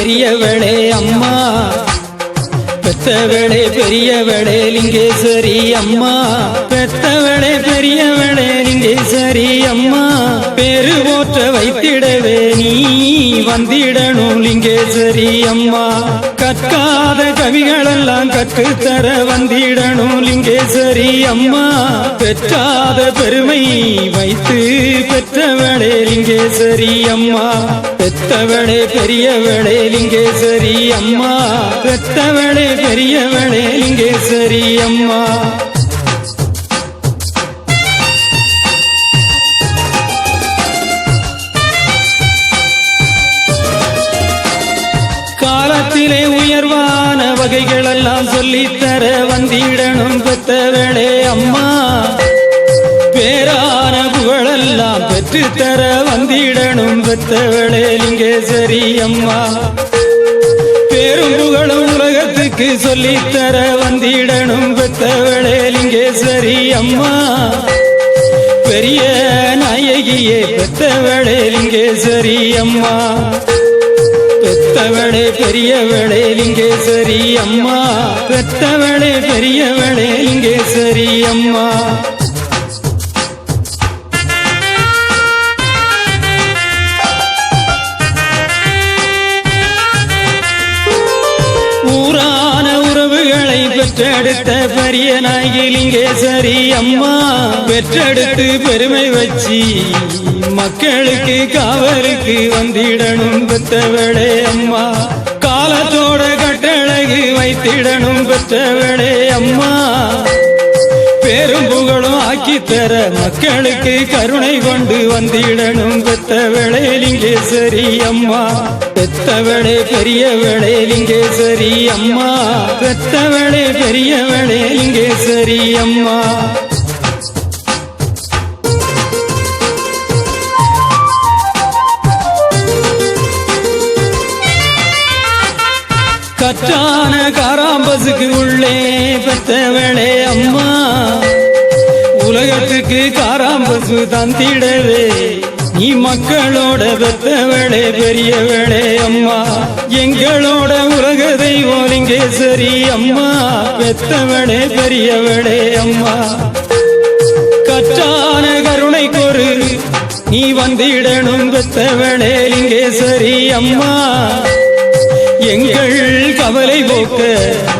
பெரியவளே அம்மா, பெத்தவளே பெரியவளே லிங்கேஸ்வரி அம்மா, பெத்தவளே பெரியவளே லிங்கேஸ்வரி அம்மா, பேரு போற்ற வைத்திடவே நீ வந்திடணும் லிங்கேஸ்வரி அம்மா, கற்காத கவிகளெல்லாம் கற்றுத்தர வந்திடணும் லிங்கேஸ்வரி அம்மா, பெற்றாத பெருமை வைத்து பெற்றவளே லிங்கேஸ்வரி அம்மா, பெத்தவளே பெரியவளே லிங்கேஸ்வரி அம்மா, பெத்தவளே பெரியவளே லிங்கேஸ்வரி அம்மா. காலத்திலே உயர்வான வகைகளெல்லாம் சொல்லித்தர வந்திடணும் பெத்தவளே அம்மா, பேரான புகழெல்லாம் பெற்றுத்தர வந்திடணும் பெத்தவளே லிங்கேஸ்வரி அம்மா, பேரும் புகழும் உலகத்துக்கு சொல்லித்தர வந்திடணும் பெத்தவளே லிங்கேஸ்வரி அம்மா, பெரிய நாயகியே பெத்தவளே லிங்கேஸ்வரி அம்மா, பெத்தவளே பெரியவளே லிங்கேஸ்வரி அம்மா, பெத்தவளே பெரியவளே லிங்கேஸ்வரி அம்மா. ஊரான உறவுகளை பெற்றெடுத்த பெரிய நாயகி லிங்கேஸ்வரி அம்மா, பெற்றெடுத்து பெருமை வச்சி மக்களுக்கு காவலுக்கு வந்திடணும் பெத்தவளே அம்மா, காலத்தோட கட்டழகு வைத்திடணும் பெத்தவளே அம்மா, பேரும் புகழும் ஆக்கித்தர மக்களுக்கு கருணை கொண்டு வந்திடணும் பெத்தவளே லிங்கேஸ்வரி அம்மா, பெத்தவளே பெரியவளே லிங்கேஸ்வரி அம்மா, பெத்தவளே பெரியவளே லிங்கேஸ்வரி அம்மா. கற்றான காராம்பசுக்கு உள்ளே பெத்தவளே அம்மா, உலகத்துக்கு காராம்பசு தந்திடவே நீ மக்களோட பெத்தவளே பெரியவளே அம்மா, எங்களோட உலக தெய்வம் லிங்கேஸ்வரி அம்மா, பெத்தவளே பெரியவளே அம்மா, கற்றான கருணை கொரு நீ வந்திடணும் பெத்தவளே லிங்கேஸ்வரி அம்மா, எங்கள் கவலை போக்க